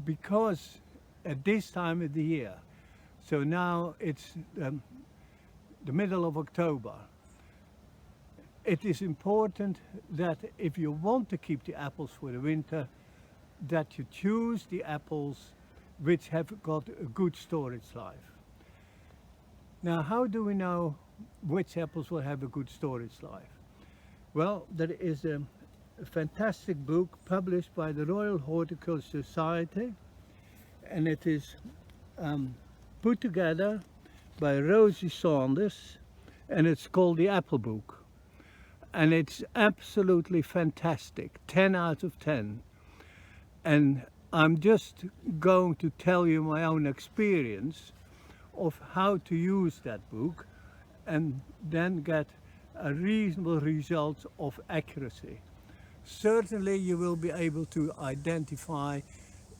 because at this time of the year, so now it's the middle of October, it is important that if you want to keep the apples for the winter, that you choose the apples which have got a good storage life. Now, how do we know which apples will have a good storage life? Well, there is a fantastic book published by the Royal Horticultural Society, and it is put together by Rosie Saunders, and it's called the Apple Book. And it's absolutely fantastic, 10 out of 10. And I'm just going to tell you my own experience of how to use that book and then get a reasonable result of accuracy. Certainly you will be able to identify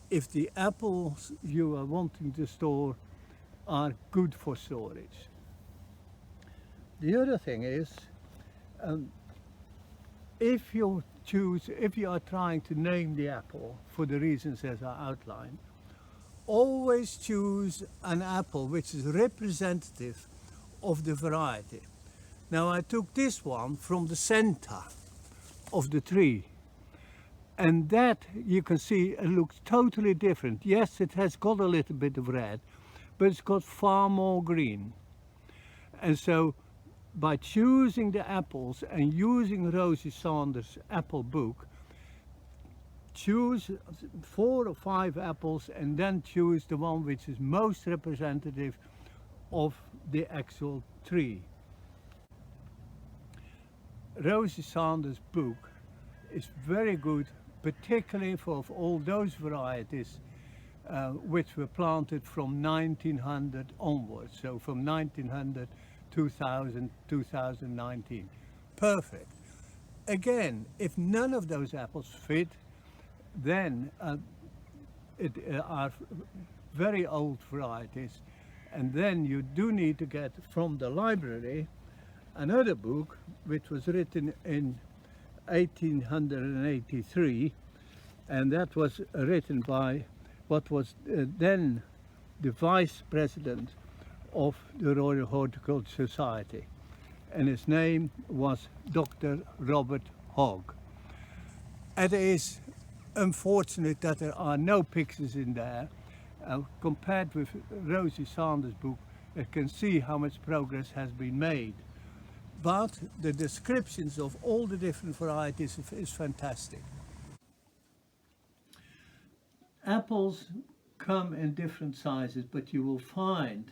if the apples you are wanting to store are good for storage. The other thing is, if you are trying to name the apple for the reasons as I outlined, always choose an apple which is representative of the variety. Now I took this one from the center of the tree, and that you can see it looks totally different. Yes, it has got a little bit of red, but it's got far more green. And so by choosing the apples and using Rosie Saunders' apple book, choose 4 or 5 apples and then choose the one which is most representative of the actual tree. Rosie Saunders' book is very good, particularly for all those varieties which were planted from 1900 onwards, so from 1900 2000, 2019. Perfect. Again, if none of those apples fit, then it are very old varieties, and then you do need to get from the library another book which was written in 1883, and that was written by what was then the vice president of the Royal Horticultural Society, and his name was Dr. Robert Hogg. It is unfortunate that there are no pictures in there. Compared with Rosie Saunders' book, you can see how much progress has been made. But the descriptions of all the different varieties is fantastic. Apples come in different sizes, but you will find,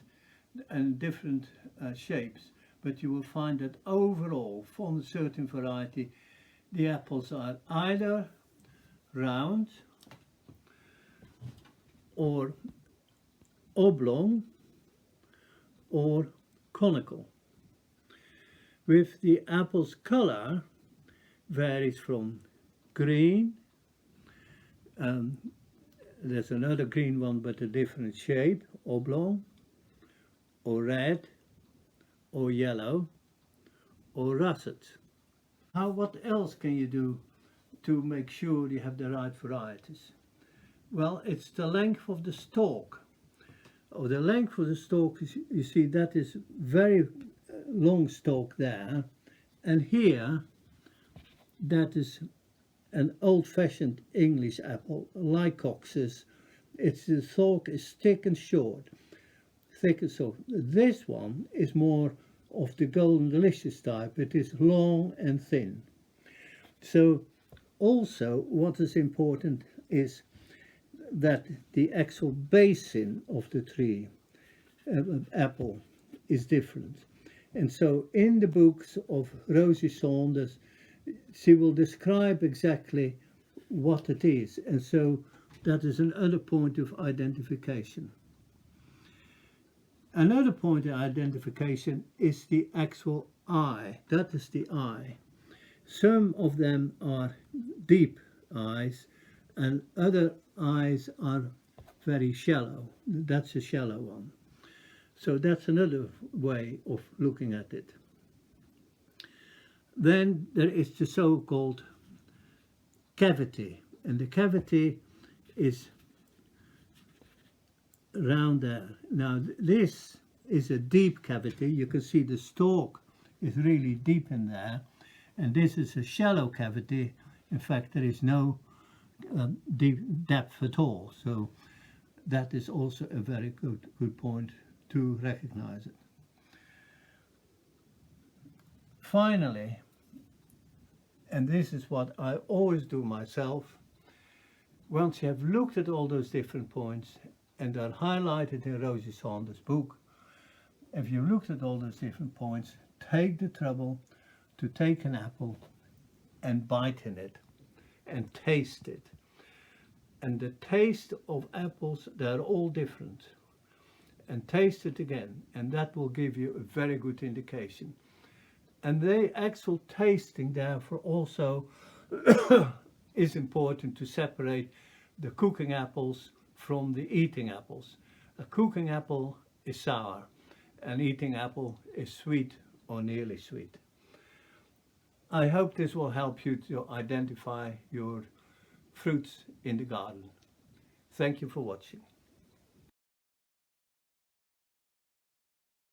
and different shapes, but you will find that overall, from a certain variety, the apples are either round or oblong or conical. With the apple's color varies from green, there's another green one but a different shape, oblong, or red, or yellow, or russet. What else can you do to make sure you have the right varieties? Well, it's the length of the stalk. Oh, the length of the stalk is, you see, that is very long stalk there, and here that is an old-fashioned English apple, Lycoxus. Its the stalk is thick and short. Thick and short. This one is more of the golden delicious type. It is long and thin. So also what is important is that the actual basin of the tree apple is different. And so in the books of Rosie Saunders, she will describe exactly what it is, and so that is another point of identification. Another point of identification is the actual eye. That is the eye. Some of them are deep eyes and other eyes are very shallow. That's a shallow one. So that's another way of looking at it. Then there is the so-called cavity, and the cavity is round there. Now this is a deep cavity. You can see the stalk is really deep in there, and this is a shallow cavity. In fact, there is no deep depth at all. So that is also a very good point to recognize it. Finally, and this is what I always do myself, once you have looked at all those different points, and they're highlighted in Rosie Saunders' book, if you looked at all those different points, take the trouble to take an apple and bite in it and taste it. And the taste of apples, they're all different. And taste it again, and that will give you a very good indication. And the actual tasting therefore also is important to separate the cooking apples from the eating apples. A cooking apple is sour, an eating apple is sweet or nearly sweet. I hope this will help you to identify your fruits in the garden. Thank you for watching.